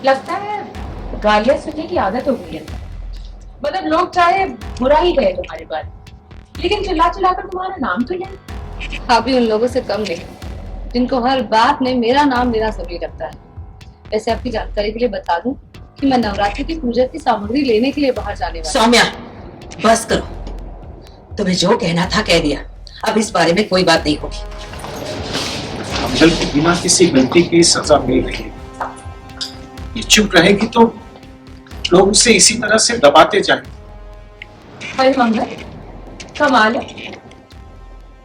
लगता है गालियां सुनने की आदत हो गई है। मतलब लोग चाहे बुरा ही कहे तुम्हारे बारे में, लेकिन चिल्ला चिल्ला कर तुम्हारा नाम तो ले। आप भी उन लोगों से कम नहीं जिनको हर बात में मेरा नाम लेना जरूरी लगता है। वैसे आपकी जानकारी के लिए बता दूं कि मैं नवरात्रि की पूजा की सामग्री लेने के लिए बाहर जाने वाली सौम्या, बस करो। तुम्हें जो कहना था कह दिया। अब इस बारे में कोई बात नहीं होगी। मंगल को बिना किसी गलती की सजा मिल रही है। ये चुप रहेगी तो लोग उसे इसी तरह से दबाते जाएंगे। भाई मंगल, कमाल है।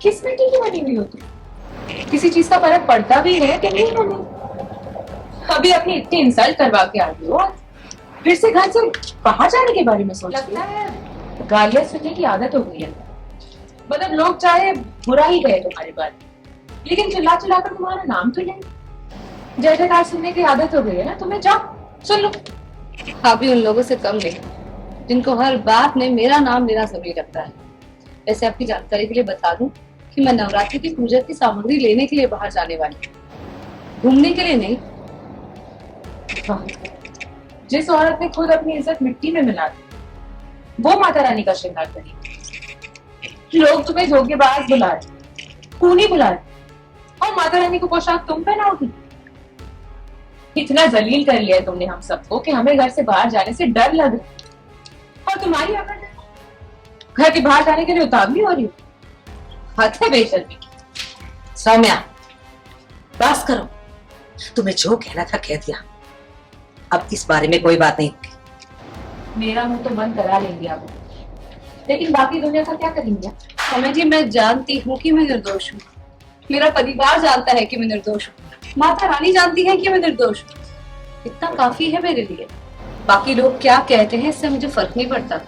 किस मिट्टी की बनी हुई होती? किसी चीज का फर्क पड़ता भी है कि नहीं हमें? अभी अपनी इतनी इंसल्ट करवा के आ रही हो, फिर से घर से बाहर जाने के बारे में सोच। लगता है गालियां सुनने की आदत हो गई है। मतलब लोग चाहे बुरा ही कहे तुम्हारे बारे में, लेकिन चिल्ला चिल्ला कर तुम्हारा नाम तो ले। जय जयकार सुनने की आदत हो गई है ना तुम्हें, जाओ सुन लो। आप भी उन लोगों से कम नहीं जिनको हर बात में मेरा नाम लेना जरूरी लगता है। वैसे आपकी जानकारी के लिए बता दूं कि मैं नवरात्रि की पूजा की सामग्री लेने के लिए बाहर जाने वाली हूँ, घूमने के लिए नहीं। जिस औरत ने खुद अपनी इज्जत मिट्टी में मिला दी, वो माता रानी का श्रृंगार करेगी। लोग तुम्हें धोखेबाज बुला रहे, खूनी बुला रहे, और माता रानी को पोशाक तुम पहनाओगी। इतना जलील कर लिया है तुमने हम सबको कि हमें घर से बाहर जाने से डर लग रहा है। और तुम्हारी अगर घर के बाहर जाने के लिए उतावली हो रही हो, हद है बेशर्मी की। सौम्या, बस करो। तुम्हें जो कहना था कह दिया। अब इस बारे में कोई बात नहीं होगी। मेरा मुंह तो बंद करा लेंगे आप, लेकिन बाकी दुनिया का क्या करेंगे? समय जी, मैं जानती हूँ कि मैं निर्दोष हूँ। मेरा परिवार जानता है कि मैं निर्दोष हूँ। माता रानी जानती है कि मैं निर्दोष हूँ। इतना काफी है मेरे लिए। बाकी लोग क्या कहते हैं इससे मुझे फर्क नहीं पड़ता।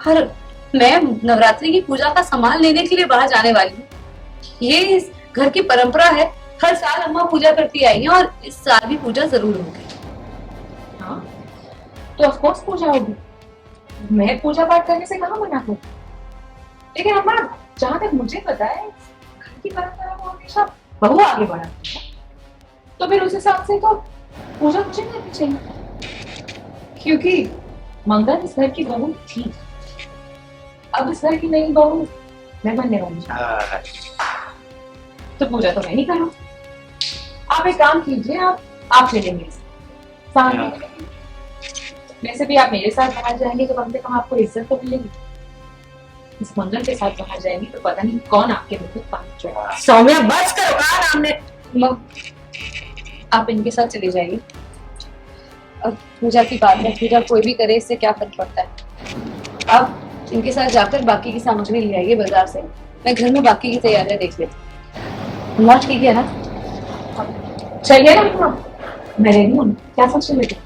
हर मैं नवरात्रि की पूजा का सामान लेने के लिए बाहर जाने वाली हूँ। ये इस घर की परंपरा है। हर साल अम्मा पूजा करती आई है और इस साल भी पूजा जरूर होगी। हाँ, तो ऑफ कोर्स पूजा होगी। मैं पूजा पाठ करने से कहाँ मना करूं? लेकिन अम्मा, जहां तक मुझे पता है, घर की परंपरा को हमेशा बहू आगे बढ़ाती है। तो फिर उस हिसाब से तो पूजा मुझे करनी चाहिए, क्योंकि मंगल इस घर की बहू थी। अब इस घर की नई बहू मैं बनने वाली हूं, तो पूजा तो मैं ही करूं। आप एक काम कीजिए, आप ले लेंगे सामने। वैसे भी आप मेरे साथ बाहर जाएंगे तो कम से कम आपको इज्जत तो मिलेगी। इस मंगल के साथ बाहर जाएंगे तो पता नहीं कौन आपके मुंह पे पानी चढ़ेगा। सौम्या, बस करो। कहा नाम ने। आप इनके साथ चले जाइए। अब पूजा की बात है, पूजा कोई भी करे, इससे क्या फर्क पड़ता है। अब इनके साथ जाकर बाकी की सामग्री ले आइए बाजार से। मैं घर में बाकी की तैयारियां देख लेती हूँ। मौज ठीक है ना? चलिए ना, मैं रेडी हूँ। क्या सोच रहे थे?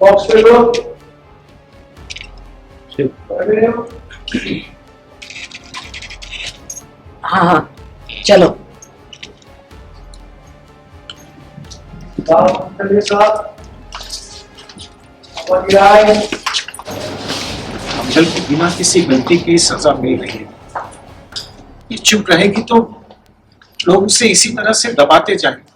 बॉक्स पे लो। हाँ हाँ, चलो। मंगल को बिना किसी गलती की सजा मिल रही है। ये चुप रहेगी तो लोग उसे इसी तरह से दबाते जाएंगे।